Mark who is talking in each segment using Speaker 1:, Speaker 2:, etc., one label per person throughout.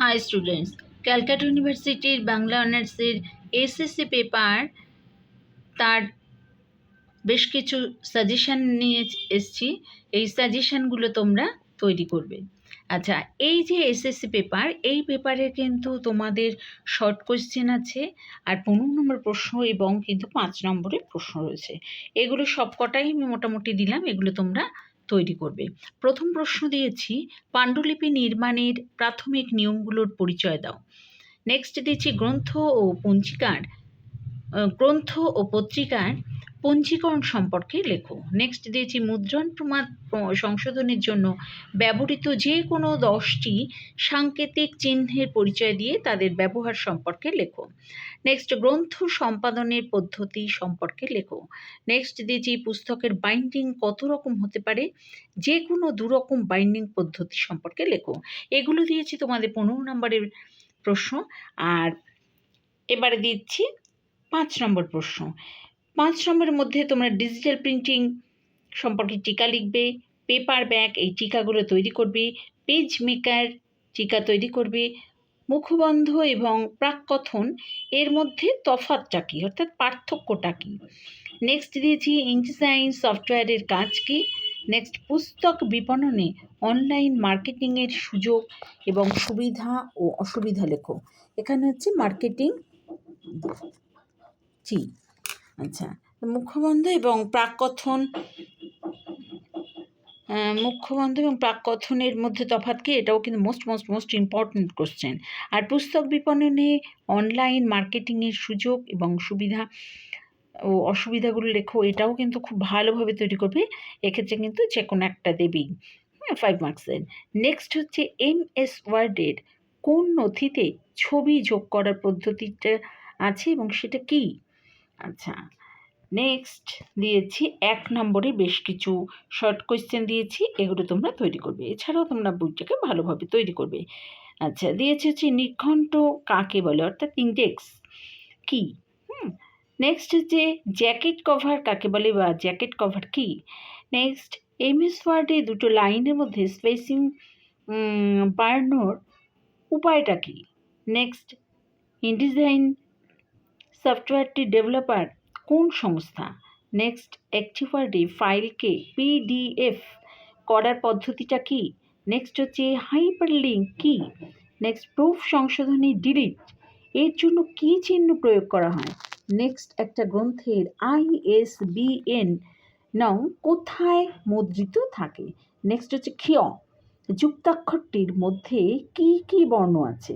Speaker 1: High students, Calcutta ইউনিভার্সিটির বাংলা অনার্সের SSC paper তার বেশ কিছু সাজেশান নিয়ে এসছি। এই সাজেশানগুলো তোমরা তৈরি করবে। আচ্ছা, এই যে এসএসসি পেপার, এই পেপারে কিন্তু তোমাদের শর্ট কোয়েশ্চেন আছে, আর 15 নম্বর প্রশ্ন এবং কিন্তু 5 নম্বরের প্রশ্ন রয়েছে। এগুলো সবকটাই আমি মোটামুটি দিলাম, এগুলো তোমরা তৈরি করবে। প্রথম প্রশ্ন দিয়েছি, পাণ্ডুলিপি নির্মাণের প্রাথমিক নিয়মগুলোর পরিচয় দাও। নেক্সট দিয়েছি গ্রন্থ ও পত্রিকার পঞ্জীকরণ সম্পর্কে লেখো। নেক্সট দিয়েছি মুদ্রণ প্রমাণ সংশোধনের জন্য ব্যবহৃত যে কোনো 10টি সাংকেতিক চিহ্নের পরিচয় দিয়ে তাদের ব্যবহার সম্পর্কে লেখো। নেক্সট গ্রন্থ সম্পাদনের পদ্ধতি সম্পর্কে লেখো। নেক্সট দিয়েছি পুস্তকের বাইন্ডিং কত রকম হতে পারে, যে কোনো 2 রকম বাইন্ডিং পদ্ধতি সম্পর্কে লেখো। এগুলো দিয়েছি তোমাদের 15 নম্বরের প্রশ্ন। আর এবারে দিচ্ছি 5 নম্বর প্রশ্ন। 5 নম্বরের মধ্যে তোমরা ডিজিটাল প্রিন্টিং সম্পর্কে টিকা লিখবে, পেপার ব্যাগ এই টিকাগুলো তৈরি করবে, পেজ মেকার টিকা তৈরি করবে, মুখবন্ধ এবং প্রাককথন এর মধ্যে তফাৎটা কী, অর্থাৎ পার্থক্যটা কী। নেক্সট দিয়েছি ইনডিজাইন সফটওয়্যারের কাজ কী। নেক্সট পুস্তক বিপণনে অনলাইন মার্কেটিংয়ের সুযোগ এবং সুবিধা ও অসুবিধা লেখো। এখানে হচ্ছে মার্কেটিং জি। আচ্ছা, মুখবন্ধ এবং প্রাককথনের মধ্যে তফাৎ কি, এটাও কিন্তু মোস্ট ইম্পর্ট্যান্ট কোশ্চেন। আর পুস্তক বিপণনে অনলাইন মার্কেটিংয়ের সুযোগ এবং সুবিধা ও অসুবিধাগুলো লেখো। এটাও কিন্তু খুব ভালোভাবে তৈরি করবে, এক্ষেত্রে কিন্তু যে কোনো একটা দেবেই 5 মার্কসের। নেক্সট হচ্ছে MS ওয়ার্ডের কোন নথিতে ছবি যোগ করার পদ্ধতিটা আছে এবং সেটা কি। আচ্ছা, নেক্সট দিয়েছি 1 নম্বরে বেশ কিছু শর্ট কোয়েশ্চেন দিয়েছি, এগুলো তোমরা তৈরি করবে। এছাড়াও তোমরা বইটাকে ভালোভাবে তৈরি করবে। আচ্ছা, দিয়েছি হচ্ছে নিঘণ্ট কাকে বলে, অর্থাৎ ইন্ডেক্স কি। নেক্সট হচ্ছে জ্যাকেট কভার কাকে বলে বা জ্যাকেট কভার কি। নেক্সট MS ওয়ার্ডে 2টো লাইনের মধ্যে স্পেসিং বাড়ানোর উপায়টা কি। নেক্সট ইনডিজাইন সফটওয়্যারটি ডেভেলপার কোন সংস্থা। নেক্সট একটি ওয়ার্ডে ফাইলকে PDF করার পদ্ধতিটা কি। নেক্সট হচ্ছে হাইপারলিঙ্ক কি। নেক্সট প্রুফ সংশোধনী ডিলিট এর জন্য কি চিহ্ন প্রয়োগ করা হয়। নেক্সট একটা গ্রন্থের ISBN নং কোথায় মুদ্রিত থাকে। নেক্সট হচ্ছে ক্ষয় যুক্তাক্ষরটির মধ্যে কি কি বর্ণ আছে।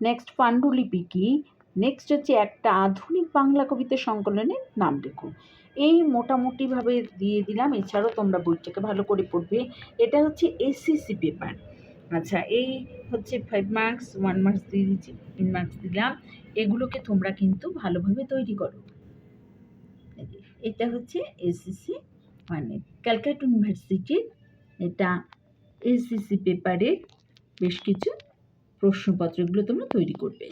Speaker 1: নেক্সট পাণ্ডুলিপি কি। নেক্সট হচ্ছে একটা আধুনিক বাংলা কবিতা সংকলনের নাম লেখো। এই মোটামুটিভাবে দিয়ে দিলাম। এছাড়াও তোমরা বইটাকে ভালো করে পড়বে। এটা হচ্ছে SCC পেপার। আচ্ছা, এই হচ্ছে 5 মার্কস, 1 মার্কস দিয়ে দিচ্ছি, 3 মার্কস দিলাম। এগুলোকে তোমরা কিন্তু ভালোভাবে তৈরি করো। এটা হচ্ছে SCC মানে ক্যালকাটা ইউনিভার্সিটির এটা SCC পেপারের বেশ কিছু প্রশ্নপত্রগুলো তোমরা তৈরি করবে।